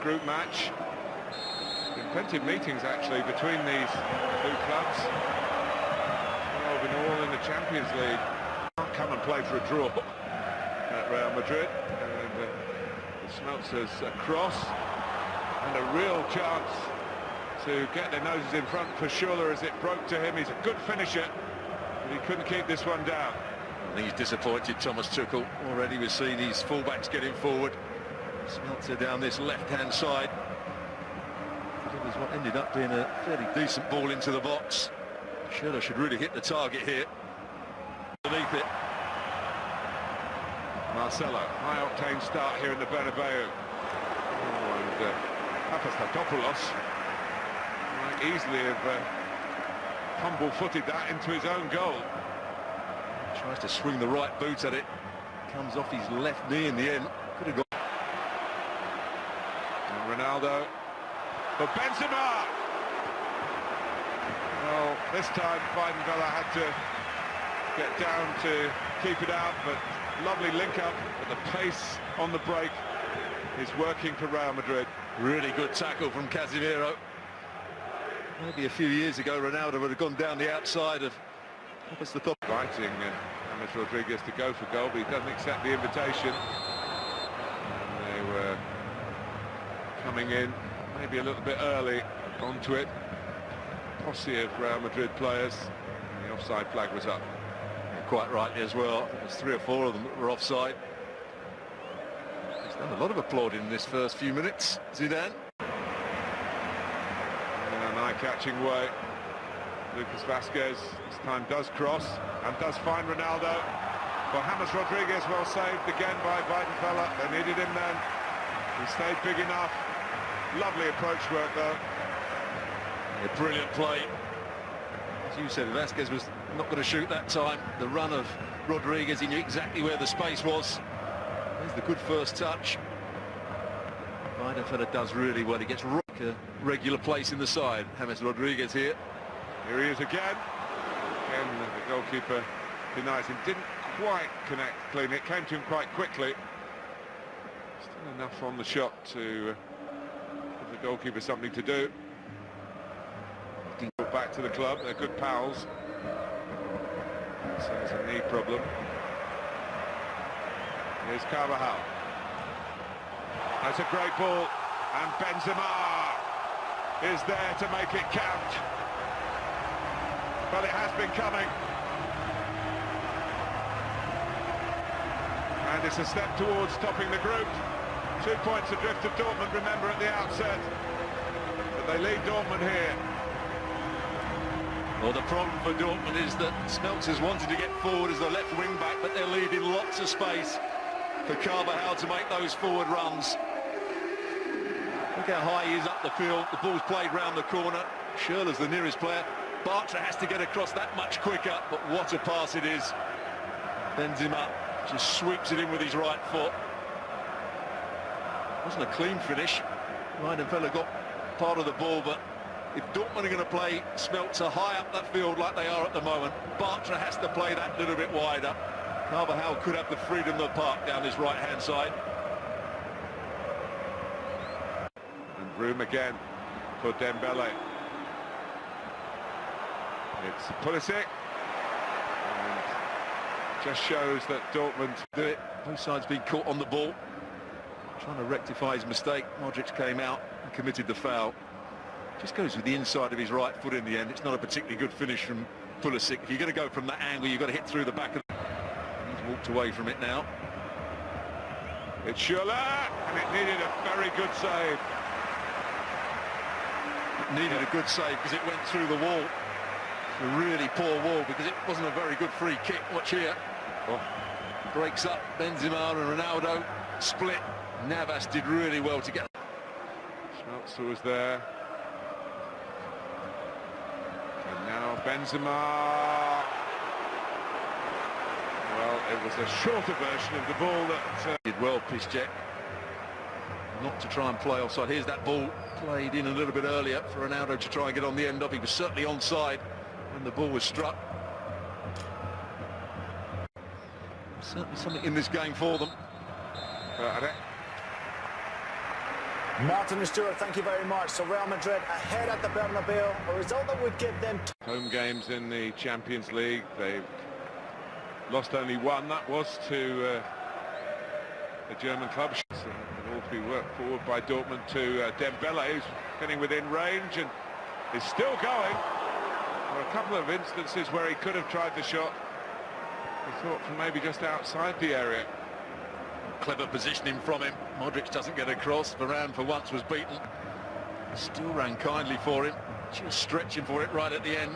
Group match. Been plenty of meetings actually between these two clubs. Well, been all in the Champions League. Can't come and play for a draw at Real Madrid. And the Schmelzers across, and a real chance to get their noses in front for Schürrle as it broke to him. He's a good finisher, but he couldn't keep this one down. I think he's disappointed, Thomas Tuchel. Already we've seen these fullbacks getting forward. Schmelzer down this left-hand side. It was what ended up being a fairly decent ball into the box. Schürrle should really hit the target here. Underneath it. Marcelo, high-octane start here in the Bernabeu. Oh, and Papastatopoulos might easily have humble-footed that into his own goal. Tries to swing the right boot at it. Comes off his left knee in the end. Could have got. And Ronaldo. But Benzema! Well, this time Weidenfeller had to get down to keep it out, but lovely link-up. But the pace on the break is working for Real Madrid. Really good tackle from Casemiro. Maybe a few years ago, Ronaldo would have gone down the outside of the top. Inviting James Rodriguez to go for goal, but he doesn't accept the invitation. And they were coming in maybe a little bit early onto it. Posse of Real Madrid players. And the offside flag was up. And quite rightly as well. There's 3 or 4 of them that were offside. He's done a lot of applauding in this first few minutes, Zidane. In an eye-catching way, Lucas Vazquez this time does cross and does find Ronaldo. But James Rodriguez well saved again by Weidenfeller. They needed him then. He stayed big enough. Lovely approach work though. A brilliant play. As you said, Vazquez was not going to shoot that time. The run of Rodriguez, he knew exactly where the space was. There's the good first touch. Weidenfeller does really well. He gets a regular place in the side. James Rodriguez here. Here he is again. Again, the goalkeeper denies him. Didn't quite connect cleanly. It came to him quite quickly. Still enough on the shot to give the goalkeeper something to do. Back to the club. They're good pals. So there's a knee problem. Here's Carvajal. That's a great ball. And Benzema is there to make it count. But it has been coming. And it's a step towards topping the group. 2 points adrift of Dortmund, remember, at the outset. But they lead Dortmund here. Well, the problem for Dortmund is that Schmelzers wanted to get forward as the left wing back, but they're leaving lots of space for Carvajal to make those forward runs. Look how high he is up the field. The ball's played round the corner. Schürrle's the nearest player. Bartra has to get across that much quicker, but what a pass it is. Benzema just sweeps it in with his right foot. Wasn't a clean finish. Weidenfeller got part of the ball, but if Dortmund are going to play Schmelzer high up that field like they are at the moment, Bartra has to play that little bit wider. Carvajal could have the freedom of the park down his right-hand side. And room again for Dembele. It's Pulisic. And just shows that Dortmund do it. Both sides being caught on the ball. Trying to rectify his mistake. Modric came out and committed the foul. Just goes with the inside of his right foot in the end. It's not a particularly good finish from Pulisic. If you're going to go from that angle, you've got to hit through the back of the... He's walked away from it now. It's Schürrle, and it needed a very good save. It needed a good save because it went through the wall. A really poor wall because it wasn't a very good free kick. Watch here. Oh. Breaks up Benzema and Ronaldo. Split. Navas did really well to get... Schmelzer was there. And now Benzema. Well, it was a shorter version of the ball that... Did well, Piszczek. Not to try and play offside. Here's that ball played in a little bit earlier for Ronaldo to try and get on the end of. He was certainly onside when the ball was struck. Certainly something in this game for them. Martin and Stuart, thank you very much. So Real Madrid ahead at the Bernabeu, a result that would give them home games in the Champions League. They've lost only one. That was to the German club. It all to be worked forward by Dortmund to Dembele, who's getting within range and is still going. There were a couple of instances where he could have tried the shot. He thought from maybe just outside the area. Clever positioning from him. Modric doesn't get across. Varane for once was beaten. Still ran kindly for him. Just stretching for it right at the end.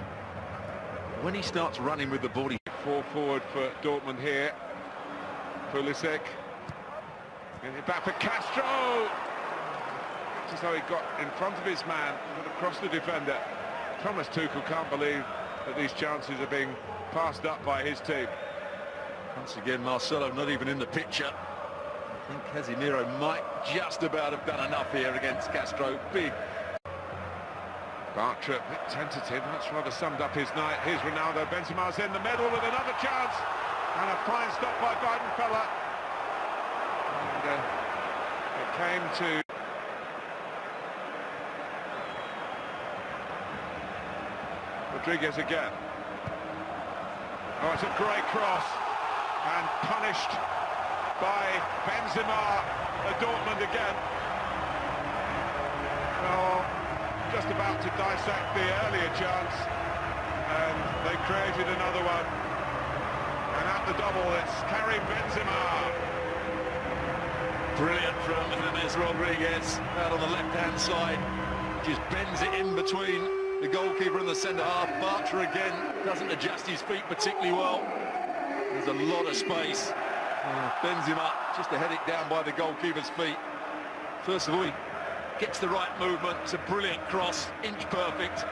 When he starts running with the ball, 4 forward for Dortmund here. Pulisic. Getting it back for Castro. It's as though he got in front of his man, got across the defender. Thomas Tuchel can't believe that these chances are being passed up by his team. Once again, Marcelo not even in the picture. I think Casemiro might just about have done enough here against Castro. Big. Bartra, a bit tentative, that's rather summed up his night. Here's Ronaldo, Benzema's in the middle with another chance. And a fine stop by Weidenfeller. And it came to... Rodriguez again. Oh, it's a great cross. And punished by Benzema at Dortmund again. Well, just about to dissect the earlier chance, and they created another one. And at the double, it's Karim Benzema. Brilliant from James Rodriguez out on the left-hand side. Just bends it in between the goalkeeper and the centre-half. Bartra again doesn't adjust his feet particularly well. There's a lot of space. Benzema just to head it down by the goalkeeper's feet. First of all, he gets the right movement. It's a brilliant cross, inch perfect.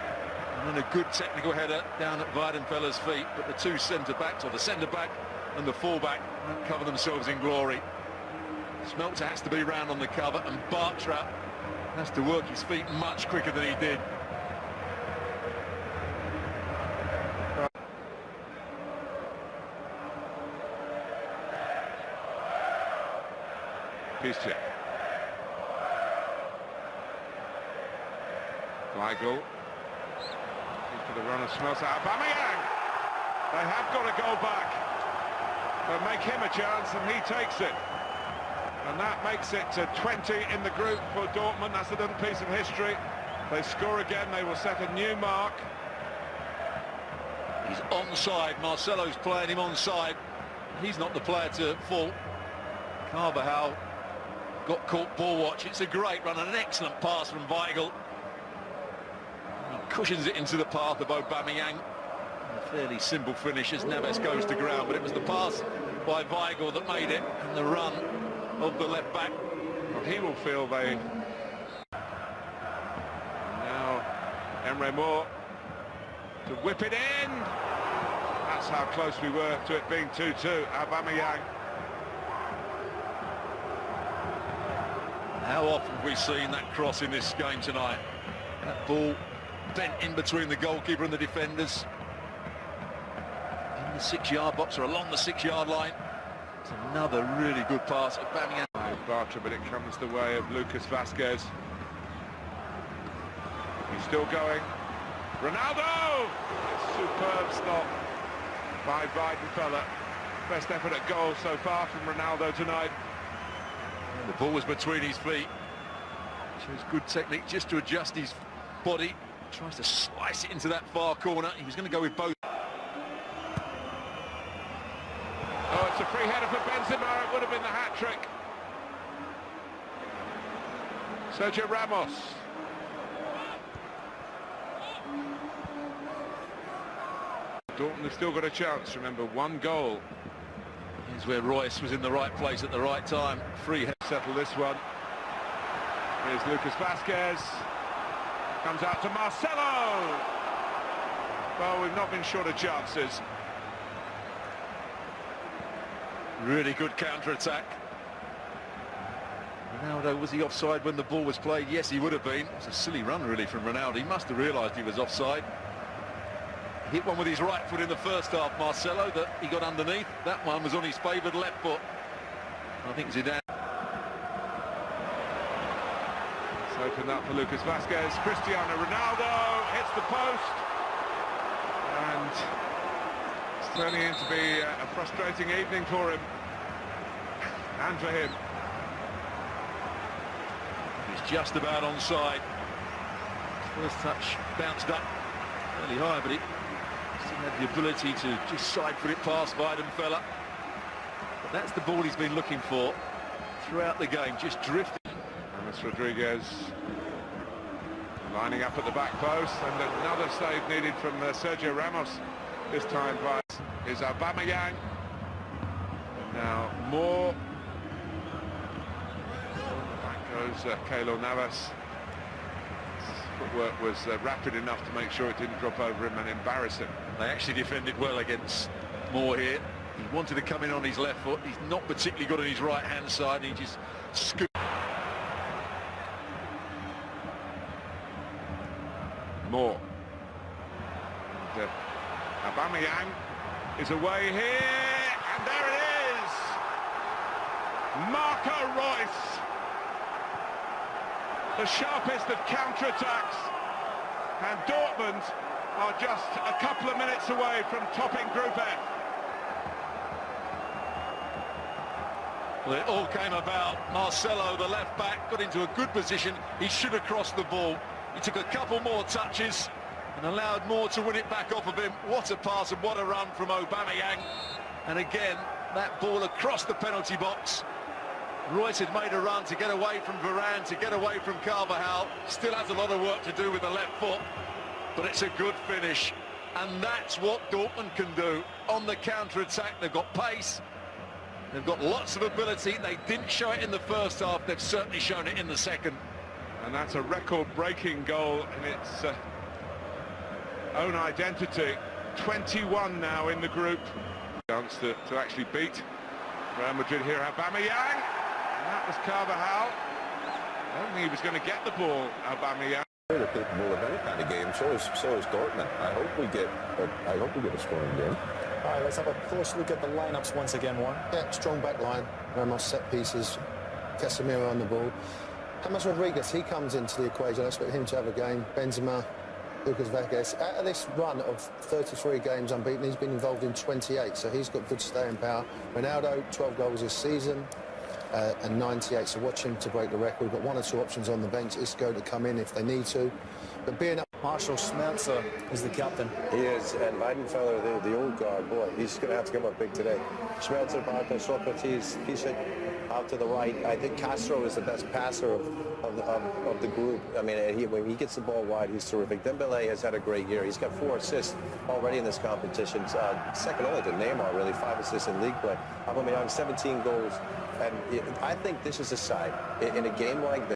And then a good technical header down at Weidenfeller's feet. But the two centre-backs, or the centre-back and the full-back, won't cover themselves in glory. Smeltzer has to be round on the cover, and Bartra has to work his feet much quicker than he did. Piszczek. Weigl. For the run of Smeltzer. Aubameyang! They have got to go back. They'll make him a chance and he takes it. And that makes it 20 in the group for Dortmund. That's a little piece of history. They score again, they will set a new mark. He's onside. Marcelo's playing him onside. He's not the player to fault. Carvajal got caught ball watch. It's a great run and an excellent pass from Weigl. He cushions it into the path of Aubameyang. A fairly simple finish as Neves goes to ground, but it was the pass by Weigl that made it, and the run of the left back. Well, he will feel they... Now Emre Mor to whip it in. That's how close we were to it being 2-2. Aubameyang. How often have we seen that cross in this game tonight? That ball bent in between the goalkeeper and the defenders. In the 6-yard box or along the 6-yard line. It's another really good pass. Aubameyang. Bartra, but it comes the way of Lucas Vazquez. He's still going. Ronaldo! Superb stop by Weidenfeller. Best effort at goal so far from Ronaldo tonight. The ball was between his feet. Shows good technique just to adjust his body. Tries to slice it into that far corner. He was going to go with both. Oh, it's a free header for Benzema. It would have been the hat-trick. Sergio Ramos. Dortmund have still got a chance. Remember, one goal. Here's where Royce was in the right place at the right time. Free header. Settle this one. Here's Lucas Vazquez. Comes out to Marcelo. Well, we've not been short of chances. Really good counter-attack. Ronaldo, was he offside when the ball was played? Yes, he would have been. It was a silly run, really, from Ronaldo. He must have realised he was offside. Hit one with his right foot in the first half, Marcelo, that he got underneath. That one was on his favoured left foot. I think Zidane. opened up for Lucas Vazquez. Cristiano Ronaldo hits the post, and it's turning in to be a frustrating evening for him and for him. He's just about onside. First touch bounced up fairly high, but it still had the ability to just side-foot it past Weidenfeller. But that's the ball he's been looking for throughout the game, just drifting. James Rodriguez lining up at the back post, and another save needed from Sergio Ramos. This time by is Aubameyang. Now more. Back goes Keylor Navas. His footwork was rapid enough to make sure it didn't drop over him and embarrass him. They actually defended well against Moore here. He wanted to come in on his left foot. He's not particularly good on his right-hand side. He just scooped. Moore. Aubameyang is away here, and there it is! Marco Reus, the sharpest of counter-attacks, and Dortmund are just a couple of minutes away from topping Group F. Well, it all came about. Marcelo, the left back, got into a good position. He should have crossed the ball. He took a couple more touches and allowed Moore to win it back off of him. What a pass and what a run from Aubameyang. And again, that ball across the penalty box. Reus had made a run to get away from Varane, to get away from Carvajal. Still has a lot of work to do with the left foot, but it's a good finish. And that's what Dortmund can do on the counter-attack. They've got pace. They've got lots of ability. They didn't show it in the first half. They've certainly shown it in the second. And that's a record-breaking goal in its own identity. 21 now in the group. Chance to actually beat Real Madrid here. Aubameyang. And that was Carvajal. I don't think he was going to get the ball, Aubameyang. They're capable of any kind of game. So is Dortmund. I hope we get a scoring game. All right, let's have a close look at the lineups once again, Warren. Yeah, strong back line. Ramos set pieces. Casemiro on the ball. James Rodriguez, he comes into the equation. I expect him to have a game. Benzema, Lucas Vazquez. Out of this run of 33 games unbeaten, he's been involved in 28, so he's got good staying power. Ronaldo, 12 goals this season and 98, so watch him to break the record. We've got one or two options on the bench. Isco to come in if they need to. But being up... Marshall Schmelzer is the captain. He is, and Weidenfeller, the old guard, boy, he's going to have to come up big today. Schmelzer, Barca, Socrates, Piszczek out to the right. I think Castro is the best passer of the group. I mean, when he gets the ball wide, he's terrific. Dembele has had a great year. He's got 4 assists already in this competition. Second only to Neymar, really, 5 assists in league play. Aubameyang, 17 goals. And I think this is a side in a game like this.